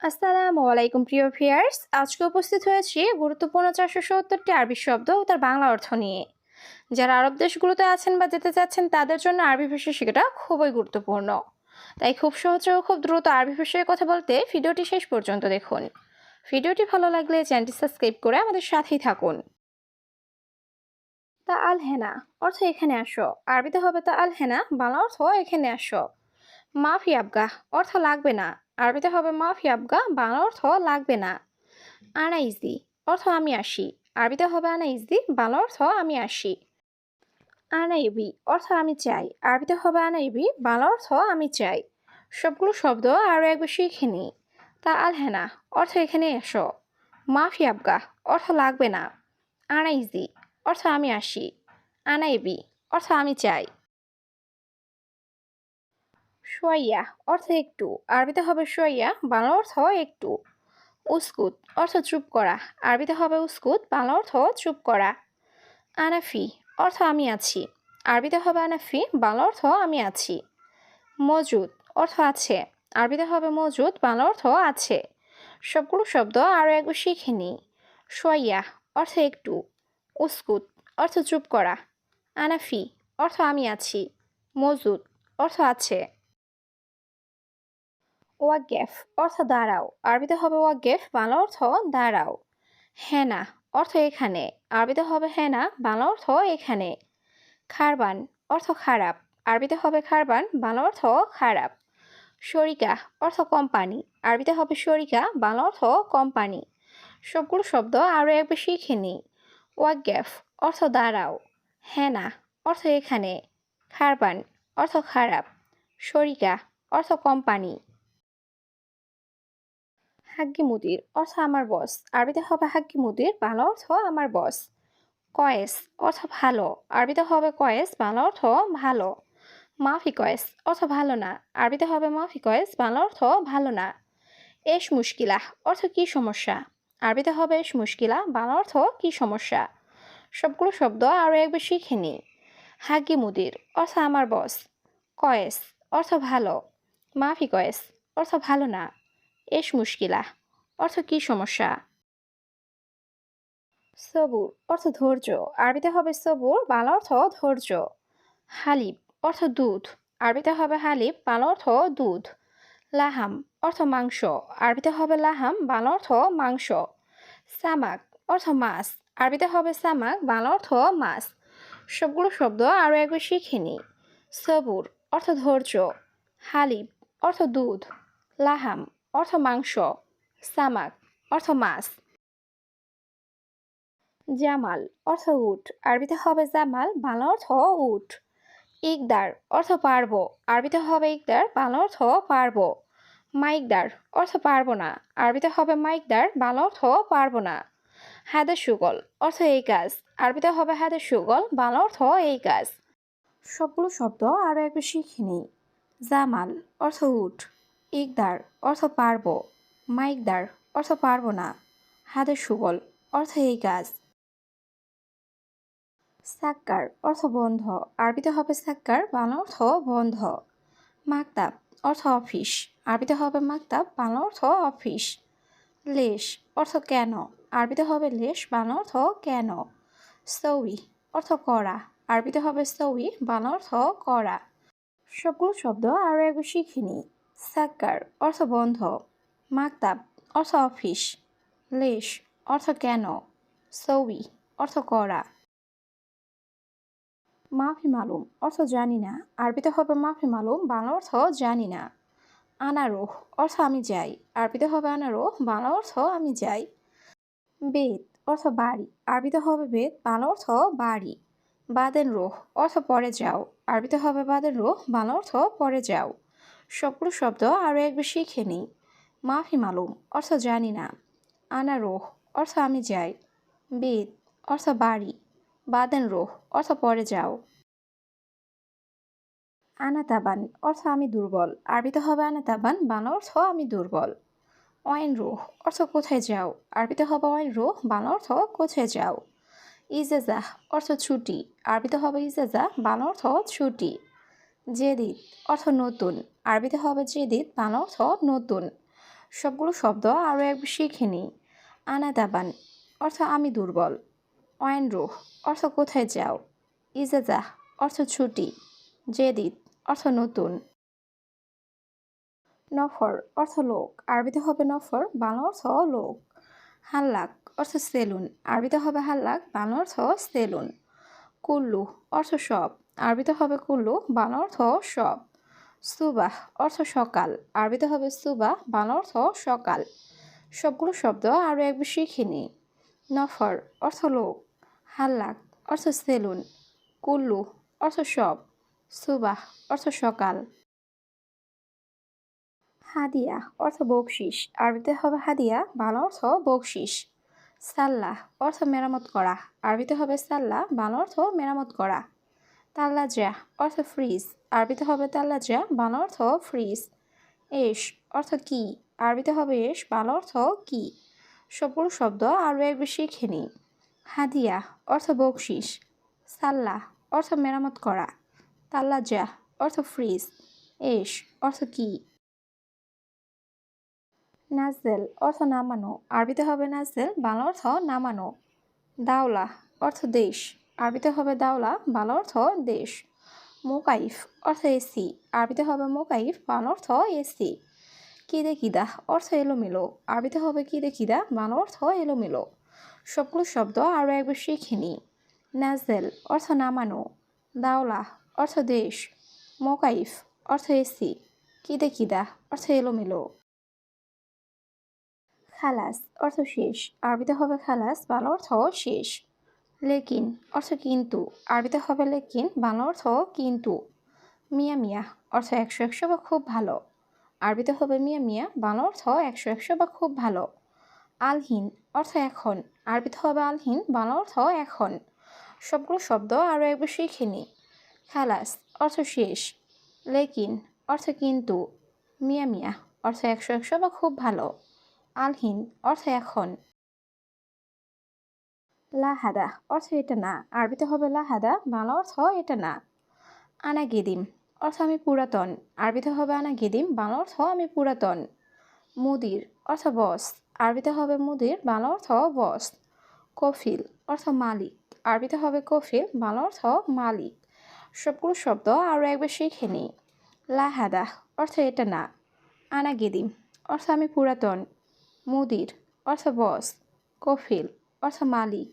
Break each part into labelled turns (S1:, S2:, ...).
S1: আসসালামু আলাইকুম প্রিয় ভিউয়ার্স, আজকে উপস্থিত হয়েছি গুরুত্বপূর্ণ 470টি আরবি শব্দ ও তার বাংলা অর্থ নিয়ে। যারা আরব দেশগুলোতে আছেন বা যেতে চাচ্ছেন তাদের জন্য আরবি ভাষা শেখাটা খুবই গুরুত্বপূর্ণ। তাই খুব সহজে ও খুব দ্রুত আরবি ভাষায় কথা বলতে ভিডিওটি শেষ পর্যন্ত দেখুন। ভিডিওটি ভালো লাগলে চ্যানেলটি সাবস্ক্রাইব করে আমাদের সাথেই থাকুন। তা আল হেনা অর্থ এখানে আসো, আরবিতে হবে তা আল হেনা, বাংলা অর্থ এখানে আসো। মাফি আবগা অর্থ লাগবে না, আরবিতে হবে মাফি আবগা, বাংলা অর্থ লাগবে না। আনা ইজি অর্থ আমি আসি, আরবিতে হবে আনা ইজি, বাংলা অর্থ আমি আসি। আনা ইবি অর্থ আমি চাই, আরবিতে হবে আনা ইবি, বাংলা অর্থ আমি চাই। সবগুলো শব্দ আরও একবার শিখে নিই। তা আল হেনা অর্থ এখানে এসো। মাফি আবগা অর্থ লাগবে না। আনা ইজি অর্থ আমি আসি। আনা ইবি অর্থ আমি চাই। সোয়াইয়া অর্থ একটু, আরবিতে হবে সোয়াইয়া, বাংলা অর্থ একটু। উস্কুত অর্থ চুপ করা, আরবিতে হবে উস্কুত, বাংলা অর্থ চুপ করা। আনাফি অর্থ আমি আছি, আরবিতে হবে আনাফি, বাংলা অর্থ আমি আছি। মজুদ অর্থ আছে, আরবিতে হবে মজুদ, বাংলা অর্থ আছে। সবগুলো শব্দ আরও একবার শিখে নিই। সোয়াইয়া অর্থ একটু। উস্কুত অর্থ চুপ করা। আনাফি অর্থ আমি আছি। মজুদ অর্থ আছে। ওয়াগেফ অর্থ দাঁড়াও, আরবিতে হবে ওয়াগেফ, বাংলা অর্থ দাঁড়াও। হেনা অর্থ এখানে, আরবিতে হবে হেনা, বাংলা অর্থ এখানে। খারবান অর্থ খারাপ, আরবিতে হবে খারবান, বাংলা অর্থ খারাপ। শরিকা অর্থ কোম্পানি, আরবিতে হবে শরিকা, বাংলা অর্থ কোম্পানি। সবগুলো শব্দ আরও একবার শিখে নিই। ওয়াগেফ অর্থ দাঁড়াও। হেনা অর্থ এখানে। খারবান অর্থ খারাপ। শরিকা অর্থ কোম্পানি। হাগ্গি মুদির অর্থ আমার বস, আরবিতে হবে হাগ্গি মুদির, বাংলা অর্থ আমার বস। কয়েস অর্থ ভালো, আরবিতে হবে কয়েস, বাংলা অর্থ ভালো। মাফি কয়েস অর্থ ভালো না, আরবিতে হবে মাফি কয়েস, বাংলা অর্থ ভালো না। এস মুশকিলা অর্থ কি সমস্যা, আরবিতে হবে এস মুশকিলা, বাংলা অর্থ কি সমস্যা। সবগুলো শব্দ আরও একবার শিখে নিই। হাগ্গি মুদির অর্থ আমার বস। কয়েস অর্থ ভালো। মাফি কয়েস অর্থ ভালো না। এস মুশকিলা অর্থ কি সমস্যা। সবুর অর্থ ধৈর্য, আরবিতে হবে সবুর, বাংলা অর্থ ধৈর্য। হালিব অর্থ দুধ, আরবিতে হবে হালিব, বাংলা অর্থ দুধ। লাহাম অর্থ মাংস, আরবিতে হবে লাহাম, বাংলা অর্থ মাংস। সামাক অর্থ মাছ, আরবিতে হবে সামাক, বাংলা অর্থ মাছ। সবগুলো শব্দ আরও একবার শিখে নিই। সবুর অর্থ ধৈর্য। হালিব অর্থ দুধ। লাহাম অর্থ মাংস। সামাক অর্থ মাছ। জামাল অর্থ উট, আরবিতে হবে জামাল, বাংলা অর্থ উট। ইকদার অর্থ পারবো, আরবিতে হবে ইকদার, বাংলা অর্থ পারবো। মাইকদার অর্থ পারবো না, আরবিতে হবে মাইকদার, বাংলা অর্থ পারবো না। হাদা সুগল অর্থ এই কাজ, আরবিতে হবে হাদা সুগল, বাংলা অর্থ এই কাজ। সবগুলো শব্দ আরও একবার শিখে নিই। জামাল অর্থ উট। ইকদার অর্থ পারবো। মাইকদার অর্থ পারবো না। হাদা সুগল অর্থ এই কাজ। সাক্কার অর্থ বন্ধ, আরবিতে হবে সাক্কার, বাংলা অর্থ বন্ধ। মাকতাব অর্থ অফিস, আরবিতে হবে মাকতাব, বাংলা অর্থ অফিস। লেশ অর্থ কেন, আরবিতে হবে লেশ, বাংলা অর্থ কেন। সৌই অর্থ করা, আরবিতে হবে সৌই, বাংলা অর্থ করা। সবগুলো শব্দ আরও একবার শিখে নিই। সাক্কার অর্থ বন্ধ। মাকতাব অর্থ অফিস। লেশ অর্থ কেন। সৌই অর্থ করা। মাফি মালুম অর্থ জানি না, আরবিতে হবে মাফি মালুম, বাংলা অর্থ জানি না। আনারোহ অর্থ আমি যাই, আরবিতে হবে আনারোহ, বাংলা অর্থ আমি যাই। বেত অর্থ বাড়ি, আরবিতে হবে বেত, বাংলা অর্থ বাড়ি। বাদেন রোহ অর্থ পরে যাও, আরবিতে হবে বাদেন রোহ, বাংলা অর্থ পরে যাও। সবগুলো শব্দ আরও একবার শিখে নিই। মাফি মালুম অর্থ জানি না। আনারোহ অর্থ আমি যাই। বেত অর্থ বাড়ি। বাদেন রোহ অর্থ পরে যাও। আনাতাবান অর্থ আমি দুর্বল, আরবিতে হবে আনাতাবান, বাংলা অর্থ আমি দুর্বল। ওয়াইন রুহ অর্থ কোথায় যাও, আরবিতে হবে ওয়াইন রুহ, বাংলা অর্থ কোথায় যাও। ইজাজাহ অর্থ ছুটি, আরবিতে হবে ইজাজা, বাংলা অর্থ ছুটি। জেদিদ অর্থ নতুন, আরবিতে হবে জেদিদ, বাংলা অর্থ নতুন। সবগুলো শব্দ আরও একবার শিখে নিই। আনা দাবান অর্থ আমি দুর্বল। ওয়াইনরুহ অর্থ কোথায় যাও। ইজাজাহ অর্থ ছুটি। জেদিদ অর্থ নতুন। নফর অর্থ লোক, আরবিতে হবে নফর, বাংলা অর্থ লোক। হাল্লাক অর্থ সেলুন, আরবিতে হবে হাল্লাক, বাংলা অর্থ সেলুন। কুল্লু অর্থ সব, আরবিতে হবে কুল্লু, বাংলা অর্থ সব। সুবাহ অর্থ সকাল, আরবিতে হবে সুবাহ, বাংলা অর্থ সকাল। সবগুলো শব্দ আরও একবার শিখে নিই। নফর অর্থ লোক, হাল্লাক অর্থ সেলুন, কুল্লু অর্থ সব, সুবাহ অর্থ সকাল। হাদিয়া অর্থ বকশিস, আরবিতে হবে হাদিয়া, বাংলা অর্থ বকশিস। সাল্লাহ অর্থ মেরামত করা, আরবিতে হবে সাল্লাহ, বাংলা অর্থ মেরামত করা। তাল্লাজা অর্থ ফ্রিজ, আরবিতে হবে তাল্লাজা, বাংলা অর্থ ফ্রিজ। এশ অর্থ কি, আরবিতে হবে এশ, বাংলা অর্থ কি। সবগুলো শব্দ আরও একবার শিখে নিই। হাদিয়া অর্থ বকশিস, সাল্লাহ অর্থ মেরামত করা, তাল্লাজা অর্থ ফ্রিজ, এশ অর্থ কি। নাজেল অর্থ নামানো, আরবিতে হবে নাজেল, বাংলা অর্থ নামানো। দাওলা অর্থ দেশ, আরবিতে হবে দাওলা, বাংলা অর্থ দেশ। মোকাইফ অর্থ এসি, আরবিতে হবে মোকাইফ, বাংলা অর্থ এসি। কিদে কিদা অর্থ এলোমেলো, আরবিতে হবে কিদে কিদা, বাংলা অর্থ এলোমেলো। সবগুলো শব্দ আরও একবার শিখে নিই। নাজেল অর্থ নামানো, দাওলা অর্থ দেশ, মোকাইফ অর্থ এসি, কিদে কিদা অর্থ এলোমেলো। খালাস অর্থ শেষ, আরবিতে হবে খালাস, বাংলা অর্থ শেষ। লেকিন অর্থ কিন্তু, আরবিতে হবে লেকিন, বাংলা অর্থ কিন্তু। মিয়া মিয়া অর্থ একশো একশো বা খুব ভালো, আরবিতে হবে মিয়া মিয়া, বাংলা অর্থ একশো একশো বা খুব ভালো। আলহিন অর্থ এখন, আরবিতে হবে আলহিন, বাংলা অর্থ এখন। সবগুলো শব্দ আরও একবার শিখে নিই। খালাস অর্থ শেষ, লেকিন অর্থ কিন্তু, মিয়া মিয়া অর্থ একশো একশো বা খুব ভালো, আলহিন অর্থ এখন। লাহাদা অর্থ এটা না, আরবিতে হবে লাহাদা, বাংলা অর্থ এটা না। আনা গেদিম অর্থ আমি পুরাতন, আরবিতে হবে আনা গেদিম, বাংলা অর্থ আমি পুরাতন। মুদির অর্থ বস, আরবিতে হবে মুদির, বাংলা অর্থ বস। কফিল অর্থ মালিক, আরবিতে হবে কফিল, বাংলা অর্থ মালিক। সবগুলো শব্দ আরও একবার শিখে নিই। লাহাদা অর্থ এটা না। আনা গেদিম অর্থ আমি পুরাতন। মুদির অর্থ বস। কফিল অর্থ মালিক।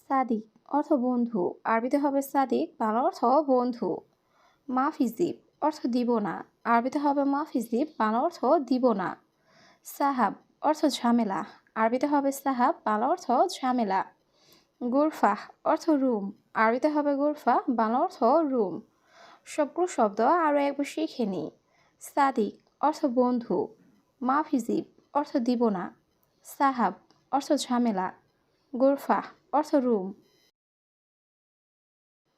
S1: সাদিক অর্থ বন্ধু, আরবিতে হবে সাদিক, বাংলা অর্থ বন্ধু। মাফিজিব অর্থ দিব না, আরবিতে হবে মাফিজিব, বাংলা অর্থ দিব না। সাহাব অর্থ ঝামেলা, আরবিতে হবে সাহাব, বাংলা অর্থ ঝামেলা। গুরফা অর্থ রুম, আরবিতে হবে গুরফা, বাংলা অর্থ রুম। সবগুলো শব্দ আরও একবার শিখে নিই। সাদিক অর্থ বন্ধু, মাফিজিব অর্থ দিব না, সাহাব অর্থ ঝামেলা, গুরফা অর্থ রুম।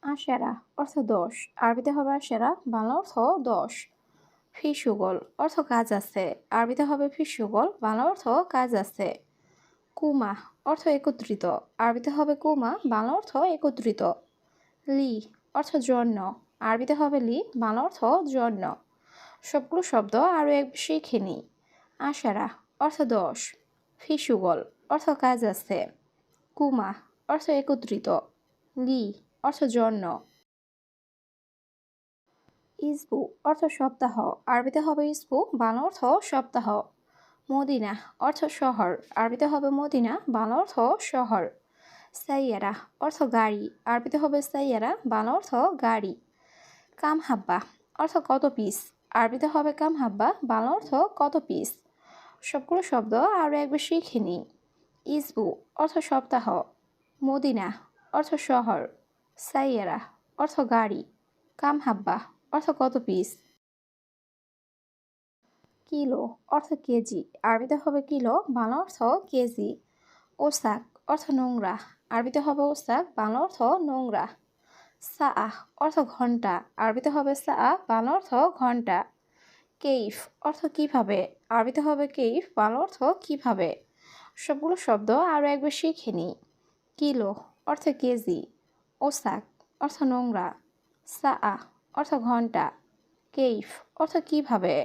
S1: আশেরা অর্থ 10, আরবিতে হবে আশেরা, বাংলা অর্থ 10। ফিসুগল অর্থ কাজ আছে, আরবিতে হবে ফিসুগল, বাংলা অর্থ কাজ আছে। কুমা অর্থ একত্রিত, আরবিতে হবে কুমা, বাংলা অর্থ একত্রিত। লি অর্থ জন্য, আরবিতে হবে লি, বাংলা অর্থ জন্য। সবগুলো শব্দ আরও একবার শিখে নিই। আশারা অর্থ 10, ফিসুগল অর্থ কাজ আছে, কুমা অর্থ একত্রিত, লি অর্থ জন্য। ইসবু অর্থ সপ্তাহ, আরবিতে হবে ইসবু, বাংলা অর্থ সপ্তাহ। মদিনা অর্থ শহর, আরবিতে হবে মদিনা, বাংলা অর্থ শহর। সাইয়ারা অর্থ গাড়ি, আরবিতে হবে সাইয়ারা, বাংলা অর্থ গাড়ি। কাম হাব্বা অর্থ কত পিস, আরবিতে হবে কাম হাব্বা, বাংলা অর্থ কত পিস। সবগুলো শব্দ আরও একবার শিখে নিই। ইসবু অর্থ সপ্তাহ, মদিনা অর্থ শহর, সাইয়ারা অর্থ গাড়ি, কাম হাব্বা অর্থ কত পিস। কিলো অর্থ কেজি, আরবিতে হবে কিলো, বাংলা অর্থ কেজি। ওসাক অর্থ নোংরা, আরবিতে হবে ওসাক, বাংলা অর্থ নোংরা। সাআহ অর্থ ঘন্টা, আরবিতে হবে সাআহ, বাংলা অর্থ ঘন্টা। কেইফ অর্থ কিভাবে, আরবিতে হবে কেইফ, বাংলা অর্থ কিভাবে। সবগুলো শব্দ আরও একবার শিখে নিই। কিলো অর্থ কেজি, ওসাক অর্থ নোংরা, সাআহ অর্থ ঘন্টা, কেইফ অর্থ কিভাবে।